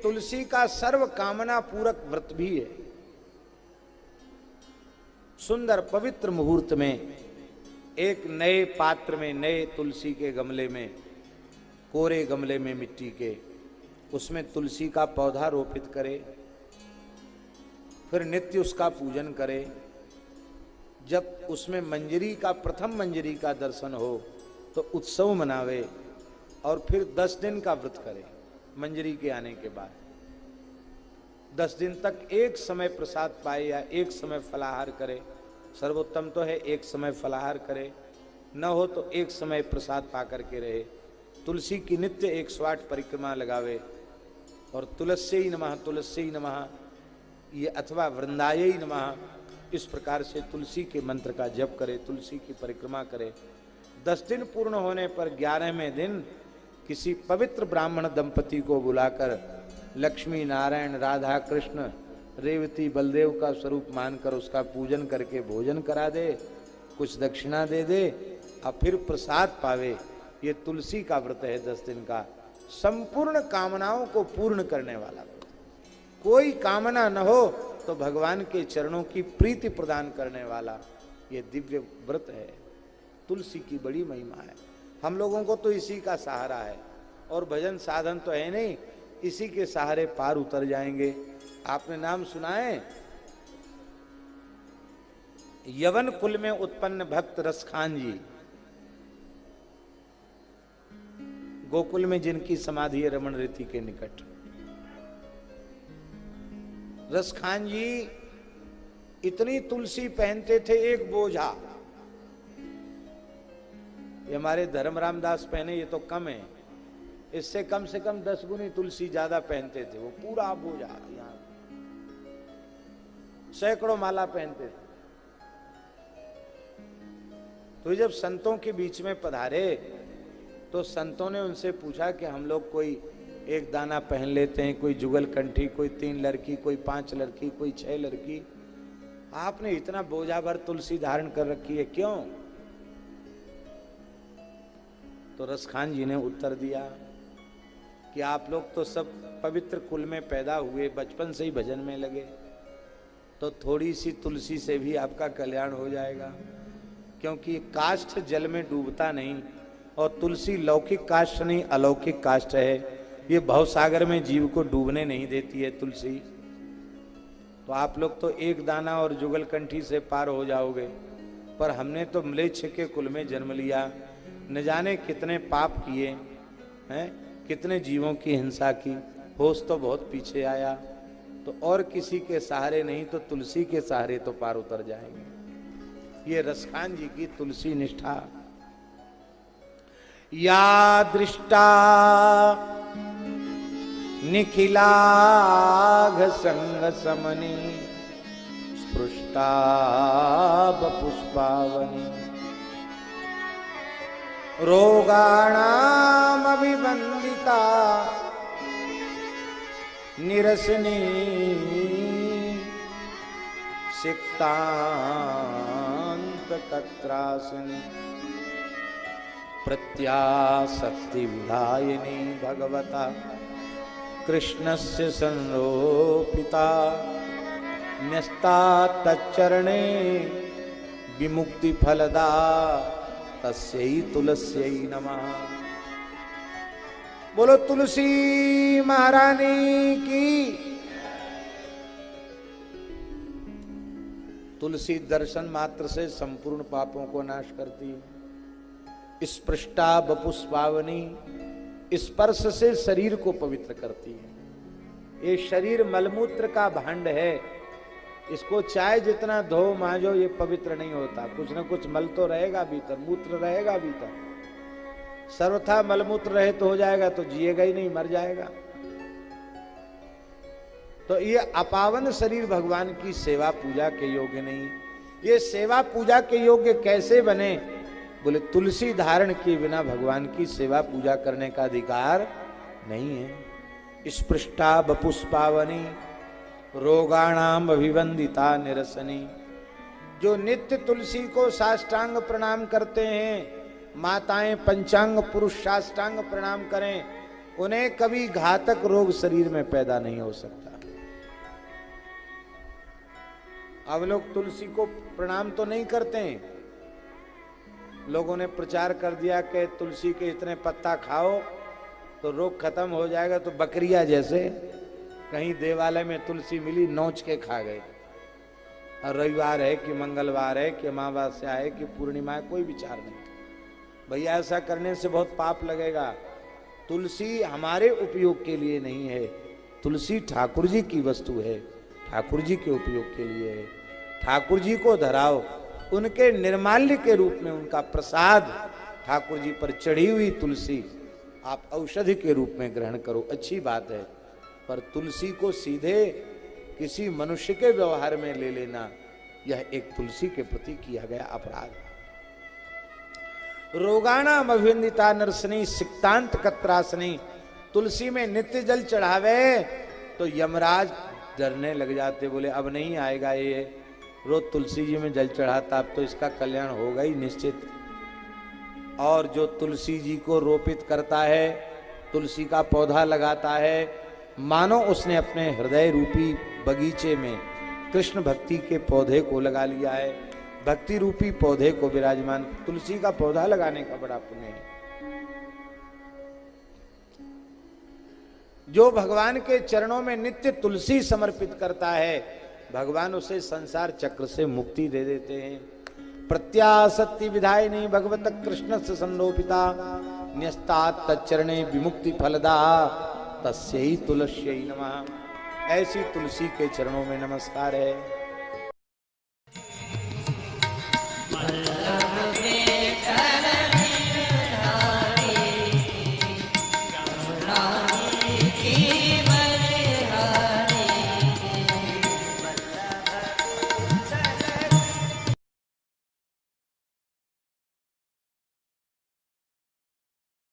तुलसी का सर्व कामना पूरक व्रत भी है। सुंदर पवित्र मुहूर्त में एक नए पात्र में, नए तुलसी के गमले में, कोरे गमले में मिट्टी के, उसमें तुलसी का पौधा रोपित करे, फिर नित्य उसका पूजन करे। जब उसमें मंजरी का, प्रथम मंजरी का दर्शन हो तो उत्सव मनावे और फिर 10 दिन का व्रत करे। मंजरी के आने के बाद 10 दिन तक एक समय प्रसाद पाए या एक समय फलाहार करे। सर्वोत्तम तो है एक समय फलाहार करे, न हो तो एक समय प्रसाद पा करके रहे। तुलसी की नित्य 108 परिक्रमा लगावे और तुलस्यै नमः, तुलस्यै नमः ये अथवा वृंदायै नमः, इस प्रकार से तुलसी के मंत्र का जप करे, तुलसी की परिक्रमा करे। 10 दिन पूर्ण होने पर 11वें दिन किसी पवित्र ब्राह्मण दंपति को बुलाकर लक्ष्मी नारायण राधा कृष्ण रेवती बलदेव का स्वरूप मानकर उसका पूजन करके भोजन करा दे, कुछ दक्षिणा दे दे और फिर प्रसाद पावे। ये तुलसी का व्रत है 10 दिन का, संपूर्ण कामनाओं को पूर्ण करने वाला व्रत। कोई कामना न हो तो भगवान के चरणों की प्रीति प्रदान करने वाला ये दिव्य व्रत है। तुलसी की बड़ी महिमा है। हम लोगों को तो इसी का सहारा है और भजन साधन तो है नहीं, इसी के सहारे पार उतर जाएंगे। आपने नाम सुना है यवन कुल में उत्पन्न भक्त रसखान जी, गोकुल में जिनकी समाधि है रमण रीति के निकट। रसखान जी इतनी तुलसी पहनते थे, एक बोझा। ये हमारे धर्म रामदास पहने ये तो कम है, इससे कम से कम 10 गुनी तुलसी ज्यादा पहनते थे। वो पूरा बोझा, यहाँ सैकड़ों माला पहनते थे। तो जब संतों के बीच में पधारे तो संतों ने उनसे पूछा कि हम लोग कोई एक दाना पहन लेते हैं, कोई जुगल कंठी, कोई 3 लड़की, कोई 5 लड़की, कोई 6 लड़की, आपने इतना बोझा भर तुलसी धारण कर रखी है, क्यों? तो रसखान जी ने उत्तर दिया कि आप लोग तो सब पवित्र कुल में पैदा हुए, बचपन से ही भजन में लगे, तो थोड़ी सी तुलसी से भी आपका कल्याण हो जाएगा। क्योंकि काष्ठ जल में डूबता नहीं और तुलसी लौकिक काष्ठ नहीं, अलौकिक काष्ठ है। ये भवसागर में जीव को डूबने नहीं देती है तुलसी। तो आप लोग तो एक दाना और जुगल कंठी से पार हो जाओगे, पर हमने तो म्लेच्छ के कुल में जन्म लिया, न जाने कितने पाप किए हैं, कितने जीवों की हिंसा की, होश तो बहुत पीछे आया। तो और किसी के सहारे नहीं तो तुलसी के सहारे तो पार उतर जाएंगे। ये रसखान जी की तुलसी निष्ठा। या दृष्टा निखिलाघ संग समनी स्पृष्टा पुष्पावनी रोगाणाम अभिवंदिता निरसनी सिक्तांत कत्रासनी प्रत्यासक्ति विधायिनी भगवता कृष्णस्य संरोपिता न्यस्ता तच्चरणे विमुक्ति फलदा तस्यै तुलस्यै नमः। बोलो तुलसी महारानी की। तुलसी दर्शन मात्र से संपूर्ण पापों को नाश करती है। स्पृष्टा बपुष्पावनी, स्पर्श से शरीर को पवित्र करती है। ये शरीर मलमूत्र का भांड है, इसको चाहे जितना धो मांजो ये पवित्र नहीं होता। कुछ न कुछ मल तो रहेगा भीतर, मूत्र रहेगा भीतर। सर्वथा मलमूत्र रहे तो हो जाएगा तो जिएगा ही नहीं, मर जाएगा। तो ये अपावन शरीर भगवान की सेवा पूजा के योग्य नहीं। ये सेवा पूजा के योग्य कैसे बने? बोले तुलसी धारण किए बिना भगवान की सेवा पूजा करने का अधिकार नहीं है। स्पृष्टा बपुष्पावनी रोगाणाम अभिवंदिता निरसनी। जो नित्य तुलसी को साष्टांग प्रणाम करते हैं, माताएं पंचांग पुरुष साष्टांग प्रणाम करें, उन्हें कभी घातक रोग शरीर में पैदा नहीं हो सकता। अब लोग तुलसी को प्रणाम तो नहीं करते हैं। लोगों ने प्रचार कर दिया कि तुलसी के इतने पत्ता खाओ तो रोग खत्म हो जाएगा, तो बकरियां जैसे कहीं देवालय में तुलसी मिली नोच के खा गए। और रविवार है कि मंगलवार है कि अमावस्या है कि पूर्णिमा है, कोई विचार नहीं। भैया ऐसा करने से बहुत पाप लगेगा। तुलसी हमारे उपयोग के लिए नहीं है, तुलसी ठाकुर जी की वस्तु है, ठाकुर जी के उपयोग के लिए है। ठाकुर जी को धराओ, उनके निर्माल्य के रूप में उनका प्रसाद ठाकुर जी पर चढ़ी हुई तुलसी आप औषधि के रूप में ग्रहण करो, अच्छी बात है। पर तुलसी को सीधे किसी मनुष्य के व्यवहार में ले लेना, यह एक तुलसी के प्रति किया गया अपराध। रोगाणाम अभिवंदिता नरसनी सिक्तांत कत्रासनी, तुलसी में नित्य जल चढ़ावे तो यमराज डरने लग जाते, बोले अब नहीं आएगा ये, रोज तुलसी जी में जल चढ़ाता, अब तो इसका कल्याण होगा ही निश्चित। और जो तुलसी जी को रोपित करता है, तुलसी का पौधा लगाता है, मानो उसने अपने हृदय रूपी बगीचे में कृष्ण भक्ति के पौधे को लगा लिया है, भक्ति रूपी पौधे को विराजमान। तुलसी का पौधा लगाने का बड़ा पुण्य है। जो भगवान के चरणों में नित्य तुलसी समर्पित करता है, भगवान उसे संसार चक्र से मुक्ति दे देते हैं। प्रत्यासत्ति विधायिनी भगवत कृष्ण से संरोपिता न्यस्तात तच्चरणे विमुक्ति फलदा तस्यै तुलस्यै नमः। ऐसी तुलसी के चरणों में नमस्कार है।